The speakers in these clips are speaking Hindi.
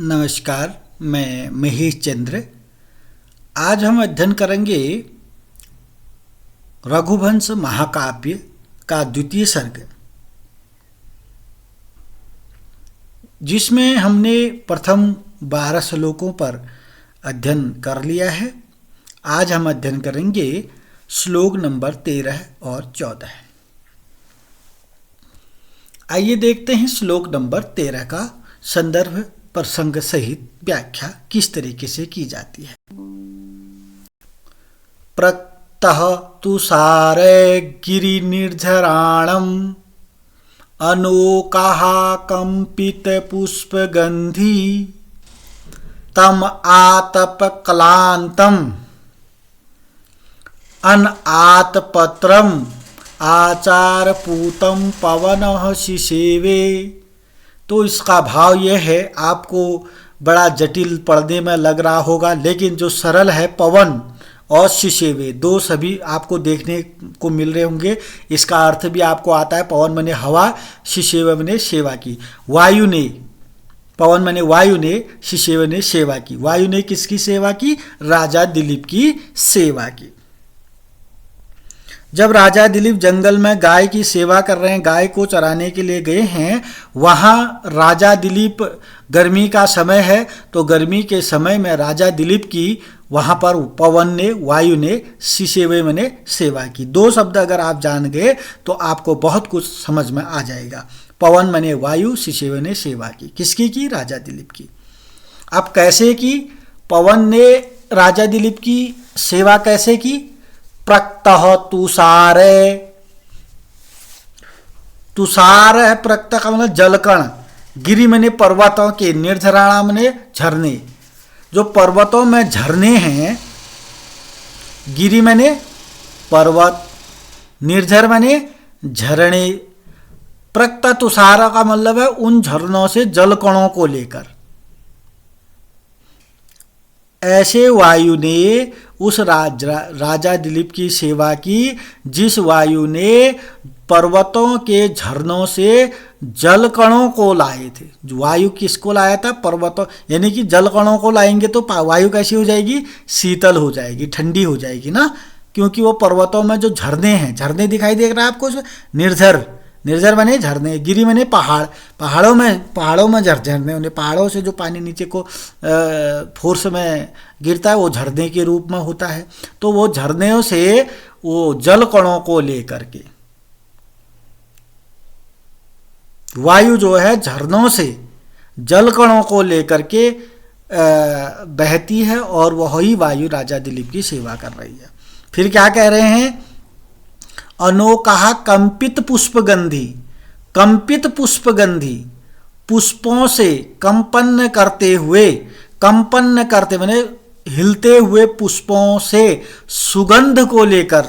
नमस्कार, मैं महेश चंद्र। आज हम अध्ययन करेंगे रघुवंश महाकाव्य का द्वितीय सर्ग, जिसमें हमने प्रथम 12 श्लोकों पर अध्ययन कर लिया है। आज हम अध्ययन करेंगे श्लोक नंबर 13 और 14। आइए देखते हैं श्लोक नंबर 13 का संदर्भ प्रसंग सहित व्याख्या किस तरीके से की जाती है। प्रक्तः तुषारे गिरिनिर्झराणम् अनोकाः कंपित पुष्पगंधी तम आतप क्लांतम् अनआतपत्रम् आचारपूतं पवनः शिशेवे। तो इसका भाव यह है, आपको बड़ा जटिल पढ़ने में लग रहा होगा, लेकिन जो सरल है, पवन और शिशेवे दो सभी आपको देखने को मिल रहे होंगे। इसका अर्थ भी आपको आता है। पवन माने हवा, शिशेवे माने सेवा की। वायु ने, पवन माने वायु ने, शिशेवे ने सेवा की। वायु ने किसकी सेवा की? राजा दिलीप की सेवा की। जब राजा दिलीप जंगल में गाय की सेवा कर रहे हैं, गाय को चराने के लिए गए हैं, वहाँ राजा दिलीप, गर्मी का समय है, तो गर्मी के समय में राजा दिलीप की वहाँ पर पवन ने, वायु ने, शिशेवे ने सेवा की। दो शब्द अगर आप जान गए तो आपको बहुत कुछ समझ में आ जाएगा। पवन माने वायु, शिशेवे ने सेवा की। किसकी की? राजा दिलीप की। अब कैसे की? पवन ने राजा दिलीप की सेवा कैसे की? प्रक्तः तुषारे, तुषार है प्रक्त का मतलब जलकण। गिरि मने पर्वतों के, निर्झराणा मने झरने। जो पर्वतों में झरने हैं, गिरि मने पर्वत, निर्झर मने झरने। प्रक्त तुषार का मतलब है उन झरनों से जलकणों को लेकर। ऐसे वायु ने उस राजा दिलीप की सेवा की, जिस वायु ने पर्वतों के झरनों से जलकणों को लाए थे। वायु किसको लाया था? पर्वतों, यानी कि जलकणों को लाएंगे तो वायु कैसी हो जाएगी? शीतल हो जाएगी, ठंडी हो जाएगी ना, क्योंकि वो पर्वतों में जो झरने हैं, झरने दिखाई दे रहा है आपको, निर्झर, निर्झर बने झरने। गिरि बने पहाड़, पहाड़ों में झरने होने, पहाड़ों से जो पानी नीचे को फोर्स में गिरता है, वो झरने के रूप में होता है। तो वो झरनों से वो जल कणों को लेकर के, वायु जो है झरनों से जल कणों को लेकर के बहती है, और वही वायु राजा दिलीप की सेवा कर रही है। फिर क्या कह रहे हैं? अनोकाः कंपित पुष्पगंधी। कंपित पुष्पगंधी, पुष्पों से कंपन करते हुए, कंपन करते माने हिलते हुए पुष्पों से सुगंध को लेकर।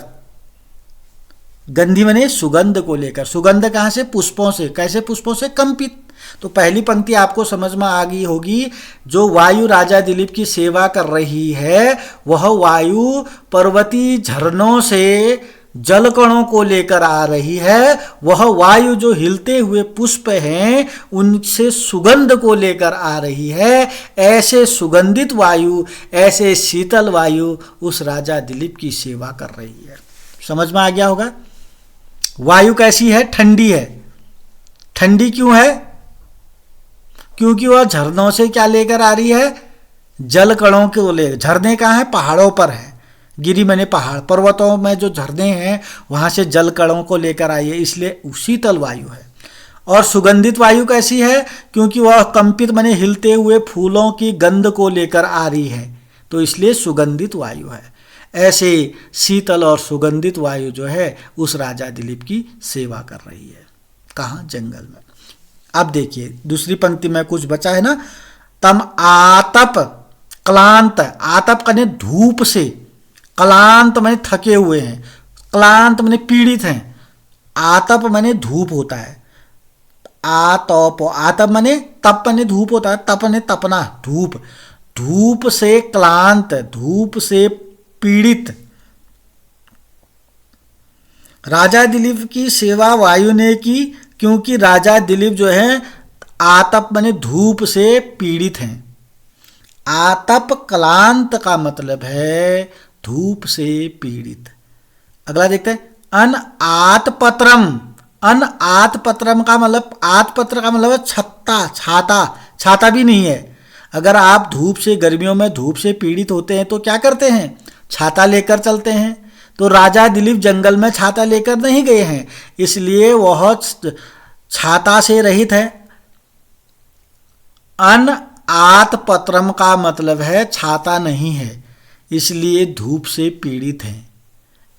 गंधी माने सुगंध को लेकर। सुगंध कहाँ से? पुष्पों से। कैसे पुष्पों से? कंपित। तो पहली पंक्ति आपको समझ में आ गई होगी। जो वायु राजा दिलीप की सेवा कर रही है, वह वायु पर्वतीय झरनों से जलकणों को लेकर आ रही है। वह वायु जो हिलते हुए पुष्प हैं, उनसे सुगंध को लेकर आ रही है। ऐसे सुगंधित वायु, ऐसे शीतल वायु उस राजा दिलीप की सेवा कर रही है। समझ में आ गया होगा। वायु कैसी है? ठंडी है। ठंडी क्यों है? क्योंकि वह झरनों से क्या लेकर आ रही है? जलकणों को ले। झरने कहाँ है? पहाड़ों पर है। गिरि माने पहाड़, पर्वतों में जो झरने हैं वहाँ से जल कणों को लेकर आई है, इसलिए शीतल वायु है। और सुगंधित वायु कैसी है? क्योंकि वह कंपित माने हिलते हुए फूलों की गंध को लेकर आ रही है, तो इसलिए सुगंधित वायु है। ऐसे शीतल और सुगंधित वायु जो है उस राजा दिलीप की सेवा कर रही है। कहाँ? जंगल में। अब देखिए दूसरी पंक्ति में कुछ बचा है ना। तम आतप क्लांत, आतप कने धूप से, क्लांत माने थके हुए हैं, क्लांत माने पीड़ित हैं, आतप माने धूप होता है। आतप, आतप माने तप माने धूप होता है, तप माने तपना, धूप। धूप से क्लांत, धूप से पीड़ित राजा दिलीप की सेवा वायु ने की, क्योंकि राजा दिलीप जो है आतप माने धूप से पीड़ित हैं। आतप क्लांत का मतलब है धूप से पीड़ित। अगला देखते हैं, अन आतपत्रम। अन आतपत्रम का मतलब, आतपत्र का मतलब छत्ता, छाता। छाता भी नहीं है। अगर आप धूप से, गर्मियों में धूप से पीड़ित होते हैं तो क्या करते हैं? छाता लेकर चलते हैं। तो राजा दिलीप जंगल में छाता लेकर नहीं गए हैं, इसलिए वह छाता से रहित है। अन आतपत्रम का मतलब है छाता नहीं है, इसलिए धूप से पीड़ित हैं।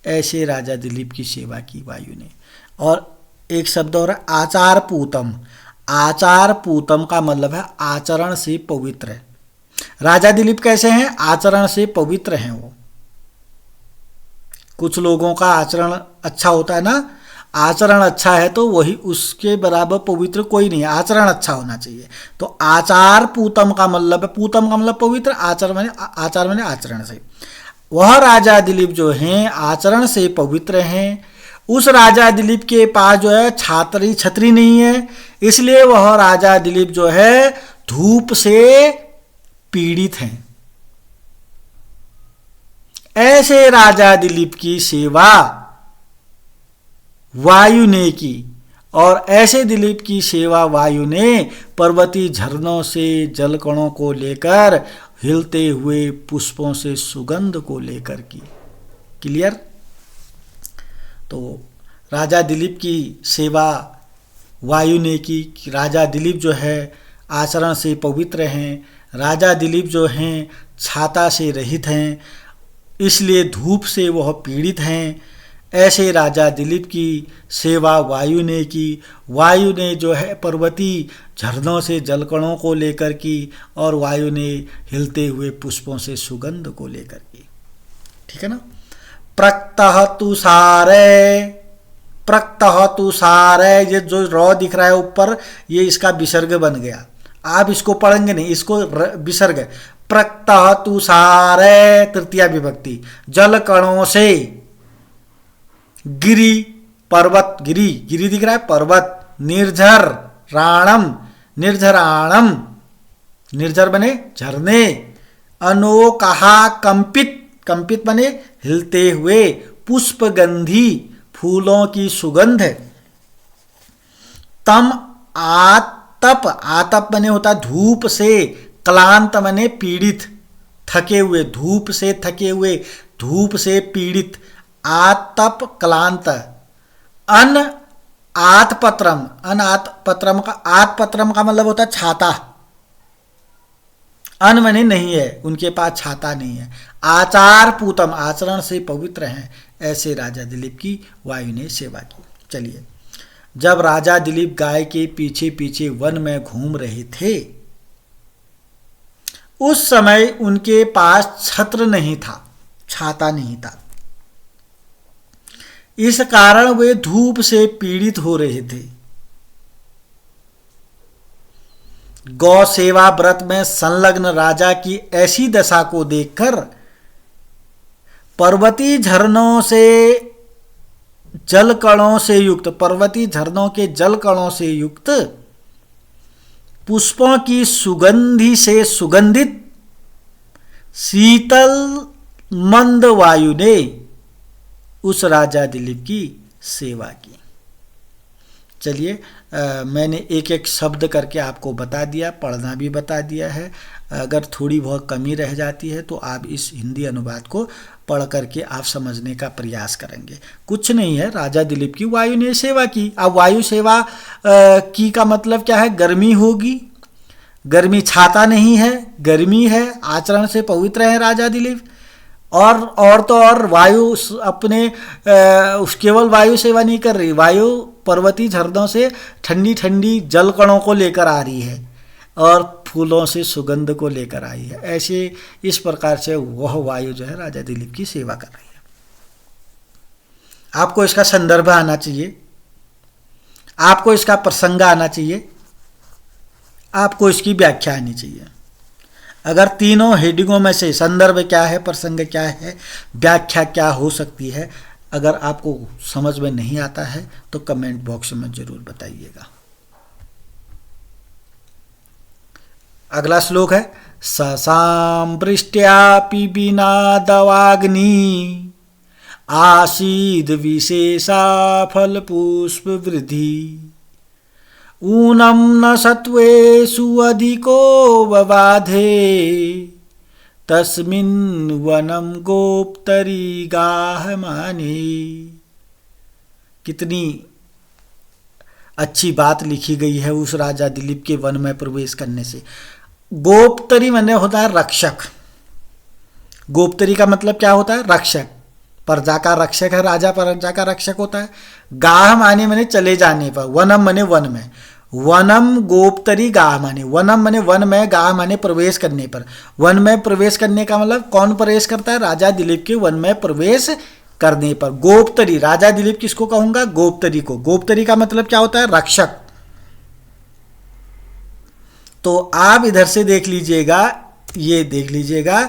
ऐसे राजा दिलीप की सेवा की वायु ने। और एक शब्द और है आचार पूतम। आचार पूतम का मतलब है आचरण से पवित्र। राजा दिलीप कैसे हैं? आचरण से पवित्र हैं वो। कुछ लोगों का आचरण अच्छा होता है ना, आचरण अच्छा है तो वही, उसके बराबर पवित्र कोई नहीं है। आचरण अच्छा होना चाहिए। तो आचार पूतम का मतलब है, पूतम का मतलब पवित्र, आचार माने आचरण से। वह राजा दिलीप जो हैं आचरण से पवित्र हैं। उस राजा दिलीप के पास जो है छतरी नहीं है, इसलिए वह राजा दिलीप जो है धूप से पीड़ित हैं। ऐसे राजा दिलीप की सेवा वायु ने की, और ऐसे दिलीप की सेवा वायु ने पर्वतीय झरनों से जलकणों को लेकर, हिलते हुए पुष्पों से सुगंध को लेकर की। क्लियर? तो राजा दिलीप की सेवा वायु ने की। राजा दिलीप जो है आचरण से पवित्र हैं। राजा दिलीप जो हैं छाता से रहित हैं, इसलिए धूप से वह पीड़ित हैं। ऐसे राजा दिलीप की सेवा वायु ने की। वायु ने जो है पर्वतीय झरनों से जलकणों को लेकर की, और वायु ने हिलते हुए पुष्पों से सुगंध को लेकर की। ठीक है ना? प्रक्तः तुषारे। प्रक्तः तुषारे, ये जो रॉ दिख रहा है ऊपर, ये इसका विसर्ग बन गया। आप इसको पढ़ेंगे नहीं, इसको विसर्ग। प्रक्तः तुषारे, तृतीया विभक्ति। जल कणों से, गिरि पर्वत, गिरि गिरि दिख रहा है, पर्वत। निर्झर राणम, निर्झराणम, निर्झर बने झरने। अनोकहा कंपित, कंपित बने हिलते हुए। पुष्पगंधी, फूलों की सुगंध। तम आतप, आतप बने होता धूप से, क्लांत बने पीड़ित, थके हुए, धूप से थके हुए, धूप से पीड़ित। आतप क्लांत। अन आतपत्रम, अन आतपत्रम का, आतपत्रम का मतलब होता है छाता। अन मने नहीं है, उनके पास छाता नहीं है। आचार पूतम, आचरण से पवित्र हैं। ऐसे राजा दिलीप की वायु ने सेवा की। चलिए, जब राजा दिलीप गाय के पीछे पीछे वन में घूम रहे थे, उस समय उनके पास छत्र नहीं था, छाता नहीं था। इस कारण वे धूप से पीड़ित हो रहे थे। गौ सेवा व्रत में संलग्न राजा की ऐसी दशा को देखकर पर्वतीय झरनों से जलकणों से युक्त, पर्वतीय झरनों के जलकणों से युक्त पुष्पों की सुगंधि से सुगंधित शीतल मंद वायु ने उस राजा दिलीप की सेवा की। चलिए, मैंने एक एक शब्द करके आपको बता दिया, पढ़ना भी बता दिया है। अगर थोड़ी बहुत कमी रह जाती है तो आप इस हिंदी अनुवाद को पढ़ करके आप समझने का प्रयास करेंगे। कुछ नहीं है, राजा दिलीप की वायु ने सेवा की। अब वायु सेवा की का मतलब क्या है? गर्मी होगी, गर्मी, छाता नहीं है, गर्मी है, आचरण से पवित्र है राजा दिलीप। और तो और वायु अपने केवल वायु सेवा नहीं कर रही, वायु पर्वतीय झरनों से ठंडी ठंडी जल कणों को लेकर आ रही है और फूलों से सुगंध को लेकर आई है। ऐसे इस प्रकार से वह वायु जो है राजा दिलीप की सेवा कर रही है। आपको इसका संदर्भ आना चाहिए, आपको इसका प्रसंग आना चाहिए, आपको इसकी व्याख्या आनी चाहिए। अगर तीनों हेडिंगों में से संदर्भ क्या है, प्रसंग क्या है, व्याख्या क्या हो सकती है, अगर आपको समझ में नहीं आता है तो कमेंट बॉक्स में ज़रूर बताइएगा। अगला श्लोक है ससाम वृष्ट्यापि बिना दवाग्नि आसीद विशेषा फल पुष्प वृद्धि ऊनम न सत्वेषु अधिको ववाधे तस्मिन् वनम गोप्तरी गाहमाने। कितनी अच्छी बात लिखी गई है उस राजा दिलीप के वन में प्रवेश करने से। गोप्तरी माने होता है रक्षक। गोप्तरी का मतलब क्या होता है? रक्षक। प्रजा का रक्षक है, राजा प्रजा का रक्षक होता है। गाह माने चले जाने पर, वनम माने वन में। वनम गोप्तरी गाह माने वन में, गाह माने प्रवेश करने पर। वन में प्रवेश करने का मतलब कौन प्रवेश करता है? राजा दिलीप के वन में प्रवेश करने पर। गोप्तरी, राजा दिलीप किसको कहूंगा? गोप्तरी को। गोप्तरी का मतलब क्या होता है? रक्षक। तो आप इधर से देख लीजिएगा, ये देख लीजिएगा,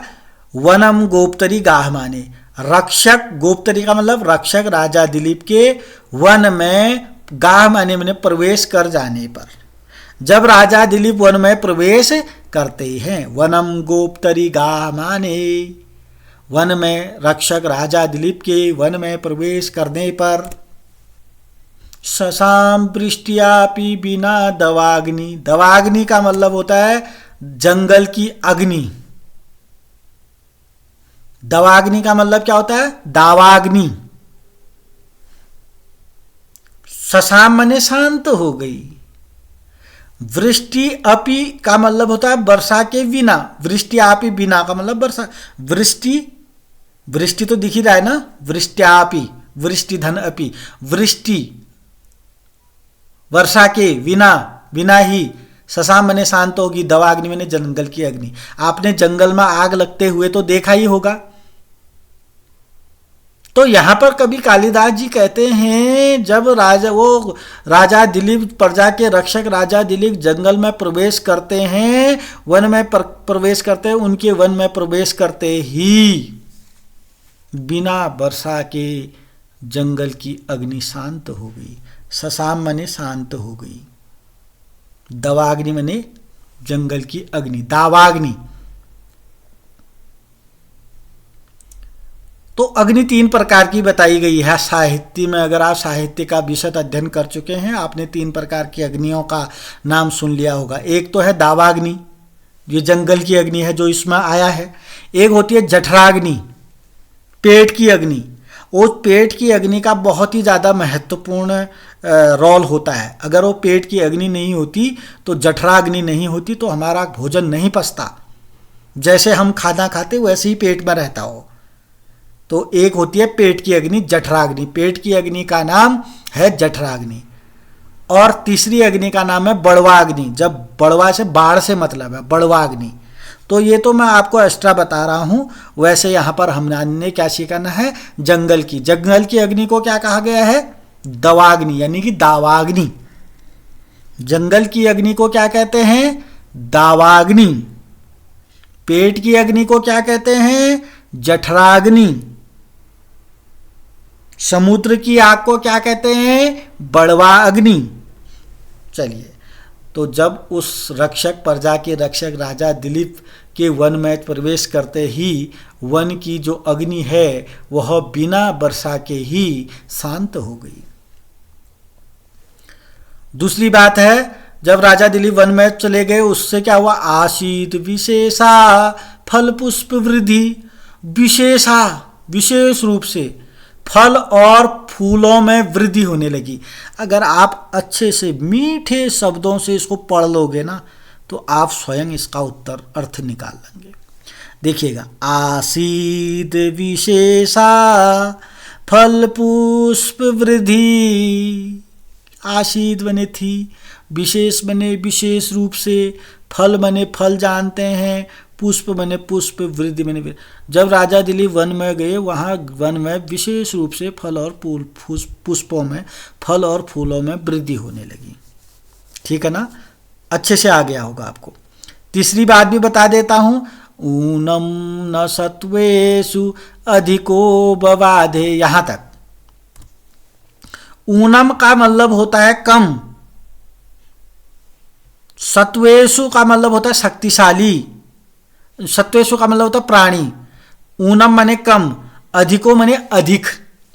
वनम गोप्तरी गाह माने रक्षक। गोप्तरी का मतलब रक्षक राजा दिलीप के वन में, गाह माने प्रवेश कर जाने पर। जब राजा दिलीप वन में प्रवेश करते हैं, वनम गोप्तरी गाह माने, वन में रक्षक राजा दिलीप के वन में प्रवेश करने पर। ससाम वृष्ट्यापि बिना दवाग्नि, दवाग्नि का मतलब होता है जंगल की अग्नि। दवाग्नि का मतलब क्या होता है? दावाग्नि। ससाम माने शांत हो गई। वृष्टि अपि का मतलब होता है वर्षा के बिना। वृष्टि आपी बिना का मतलब वर्षा। वृष्टि, वृष्टि तो दिख ही रहा है ना, वृष्ट्यापि, वृष्टि धन अपि, वृष्टि वर्षा के बिना, बिना ही। ससाम माने शांत होगी, दवाग्नि माने जंगल की अग्नि। आपने जंगल में आग लगते हुए तो देखा ही होगा। तो यहां पर कवि कालिदास जी कहते हैं जब राजा दिलीप, प्रजा के रक्षक राजा दिलीप जंगल में प्रवेश करते हैं, वन में प्रवेश करते हैं, उनके वन में प्रवेश करते ही बिना वर्षा के जंगल की अग्नि शांत हो गई। ससाम माने शांत हो गई। दवाग्नि माने जंगल की अग्नि, दावाग्नि। तो अग्नि 3 प्रकार की बताई गई है साहित्य में। अगर आप साहित्य का विशद अध्ययन कर चुके हैं, आपने 3 प्रकार की अग्नियों का नाम सुन लिया होगा। एक तो है दावाग्नि, ये जंगल की अग्नि है जो इसमें आया है। एक होती है जठराग्नि, पेट की अग्नि। उस पेट की अग्नि का बहुत ही ज़्यादा महत्वपूर्ण रोल होता है। अगर वो पेट की अग्नि नहीं होती तो जठराग्नि नहीं होती तो हमारा भोजन नहीं पचता। जैसे हम खाना खाते वैसे ही पेट में रहता हो। तो एक होती है पेट की अग्नि, जठराग्नि। पेट की अग्नि का नाम है जठराग्नि। और तीसरी अग्नि का नाम है बड़वा अग्नि। जब बड़वा से बाढ़ से मतलब है, बड़वा अग्नि। तो ये तो मैं आपको एक्स्ट्रा बता रहा हूं। वैसे यहां पर हमने क्या सीखना है? जंगल की अग्नि को क्या कहा गया है? दवाग्नि, यानी कि दावाग्नि। जंगल की अग्नि को क्या कहते हैं? दावाग्नि। पेट की अग्नि को क्या कहते हैं? जठराग्नि। समुद्र की आग को क्या कहते हैं? बड़वा अग्नि। चलिए, तो जब उस रक्षक, प्रजा के रक्षक राजा दिलीप के वन में प्रवेश करते ही वन की जो अग्नि है वह बिना वर्षा के ही शांत हो गई। दूसरी बात है, जब राजा दिलीप वन में चले गए उससे क्या हुआ? आसीत विशेषा फल पुष्प वृद्धि। विशेषा, विशेष रूप से फल और फूलों में वृद्धि होने लगी। अगर आप अच्छे से मीठे शब्दों से इसको पढ़ लोगे ना तो आप स्वयं इसका उत्तर अर्थ निकाल लेंगे। देखिएगा, आसीद विशेषा फल पुष्प वृद्धि। आसीद बने थी, विशेष बने विशेष रूप से, फल बने फल जानते हैं, पुष्प बने पुष्प, वृद्धि बने वृद्धि। जब राजा दिलीप वन में गए वहाँ वन में विशेष रूप से फल और पुष्पों में, फल और फूलों में वृद्धि होने लगी। ठीक है ना? अच्छे से आ गया होगा आपको। तीसरी बात भी बता देता हूँ, ऊनम न सत्वेषु अधिको बवाधे। यहाँ तक ऊनम का मतलब होता है कम, सत्वेषु का मतलब होता है शक्तिशाली, सत्वेषु का मतलब होता है प्राणी, ऊनम माने कम, अधिको माने अधिक,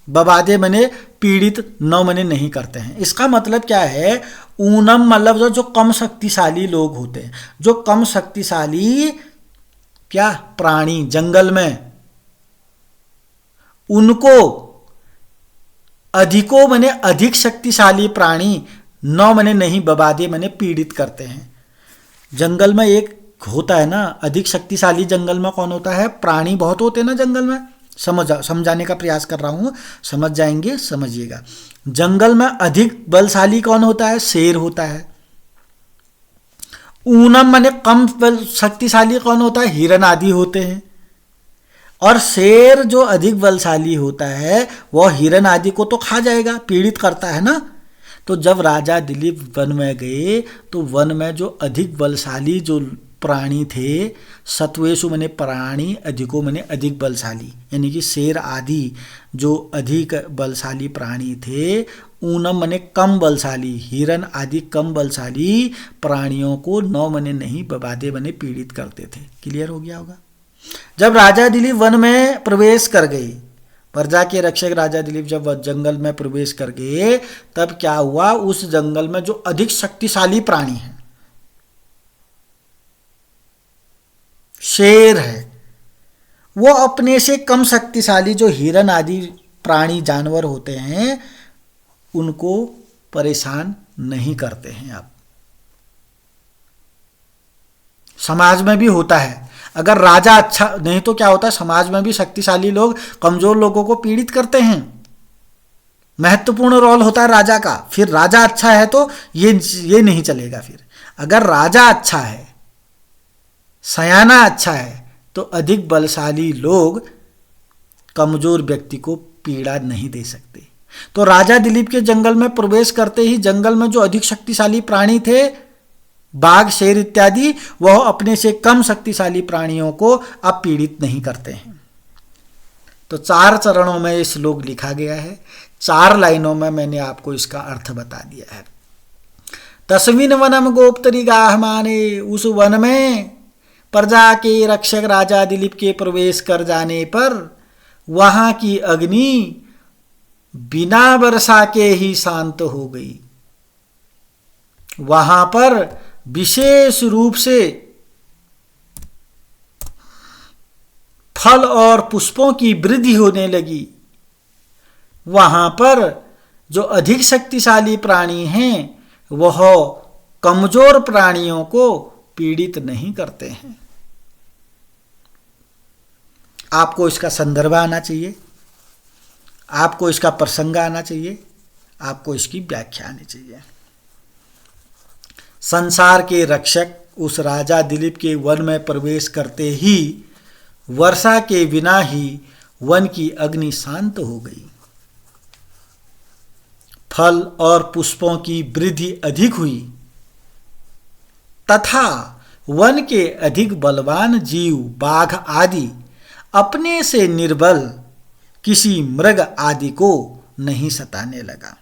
बबादे माने पीड़ित, न माने नहीं करते हैं। इसका मतलब क्या है, ऊनम मतलब जो कम शक्तिशाली लोग होते हैं, जो कम शक्तिशाली क्या प्राणी जंगल में, उनको अधिको माने अधिक शक्तिशाली प्राणी, न माने नहीं, बबादे माने पीड़ित करते हैं। जंगल में एक होता है ना अधिक शक्तिशाली, जंगल में कौन होता है, प्राणी बहुत होते हैं ना जंगल में, समझाने का प्रयास कर रहा हूं, समझ जाएंगे, समझिएगा। जंगल में अधिक बलशाली कौन होता है, शेर होता है। ऊनम माने कम शक्तिशाली कौन होता है, हिरन आदि होते हैं। और शेर जो अधिक बलशाली होता है वह हिरन आदि को तो खा जाएगा, पीड़ित करता है ना। तो जब राजा दिलीप वन में गए तो वन में जो अधिक बलशाली जो प्राणी थे, सत्वेषु माने प्राणी, अधिको माने अधिक बलशाली, यानी कि शेर आदि जो अधिक बलशाली प्राणी थे, ऊनम माने कम बलशाली, हिरन आदि कम बलशाली प्राणियों को न माने नहीं, बबादे माने पीड़ित करते थे। क्लियर हो गया होगा। जब राजा दिलीप वन में प्रवेश कर गए, प्रजा के रक्षक राजा दिलीप जब जंगल में प्रवेश कर गए, तब क्या हुआ, उस जंगल में जो अधिक शक्तिशाली प्राणी है, शेर है, वो अपने से कम शक्तिशाली जो हिरन आदि प्राणी जानवर होते हैं उनको परेशान नहीं करते हैं। आप समाज में भी होता है, अगर राजा अच्छा नहीं तो क्या होता है, समाज में भी शक्तिशाली लोग कमजोर लोगों को पीड़ित करते हैं। महत्वपूर्ण रोल होता है राजा का। फिर राजा अच्छा है तो ये नहीं चलेगा। फिर अगर राजा अच्छा है, सयाना अच्छा है, तो अधिक बलशाली लोग कमजोर व्यक्ति को पीड़ा नहीं दे सकते। तो राजा दिलीप के जंगल में प्रवेश करते ही जंगल में जो अधिक शक्तिशाली प्राणी थे, बाघ, शेर इत्यादि, वह अपने से कम शक्तिशाली प्राणियों को अब पीड़ित नहीं करते हैं। तो 4 चरणों में ये श्लोक लिखा गया है, 4 लाइनों में मैंने आपको इसका अर्थ बता दिया है। तस्मिन् वनम गोप्तरी गाह माने, उस वन में प्रजा के रक्षक राजा दिलीप के प्रवेश कर जाने पर वहां की अग्नि बिना वर्षा के ही शांत हो गई। वहां पर विशेष रूप से फल और पुष्पों की वृद्धि होने लगी। वहां पर जो अधिक शक्तिशाली प्राणी हैं वह कमजोर प्राणियों को पीड़ित नहीं करते हैं। आपको इसका संदर्भ आना चाहिए, आपको इसका प्रसंग आना चाहिए, आपको इसकी व्याख्या आनी चाहिए। संसार के रक्षक उस राजा दिलीप के वन में प्रवेश करते ही वर्षा के बिना ही वन की अग्नि शांत हो गई। फल और पुष्पों की वृद्धि अधिक हुई तथा वन के अधिक बलवान जीव, बाघ आदि अपने से निर्बल किसी मृग आदि को नहीं सताने लगा।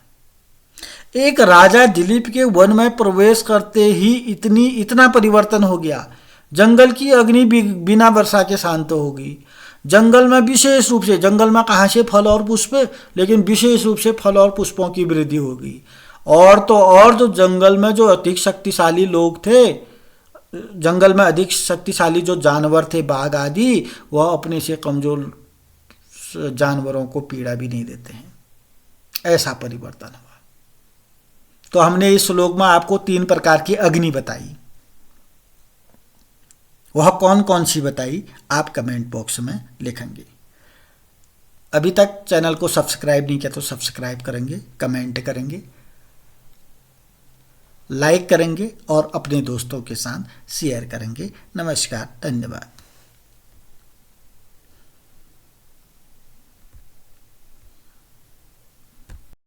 एक राजा दिलीप के वन में प्रवेश करते ही इतना परिवर्तन हो गया। जंगल की अग्नि बिना वर्षा के शांत होगी। जंगल में विशेष रूप से, जंगल में कहाँ से फल और पुष्प, लेकिन विशेष रूप से फल और पुष्पों की वृद्धि होगी। और तो और जो जंगल में जो अधिक शक्तिशाली लोग थे, जंगल में अधिक शक्तिशाली जो जानवर थे, बाघ आदि, वह अपने से कमजोर जानवरों को पीड़ा भी नहीं देते हैं। ऐसा परिवर्तन हुआ। तो हमने इस श्लोक में आपको 3 प्रकार की अग्नि बताई। वह कौन कौन सी बताई आप कमेंट बॉक्स में लिखेंगे। अभी तक चैनल को सब्सक्राइब नहीं किया तो सब्सक्राइब करेंगे, कमेंट करेंगे, लाइक करेंगे और अपने दोस्तों के साथ शेयर करेंगे। नमस्कार, धन्यवाद।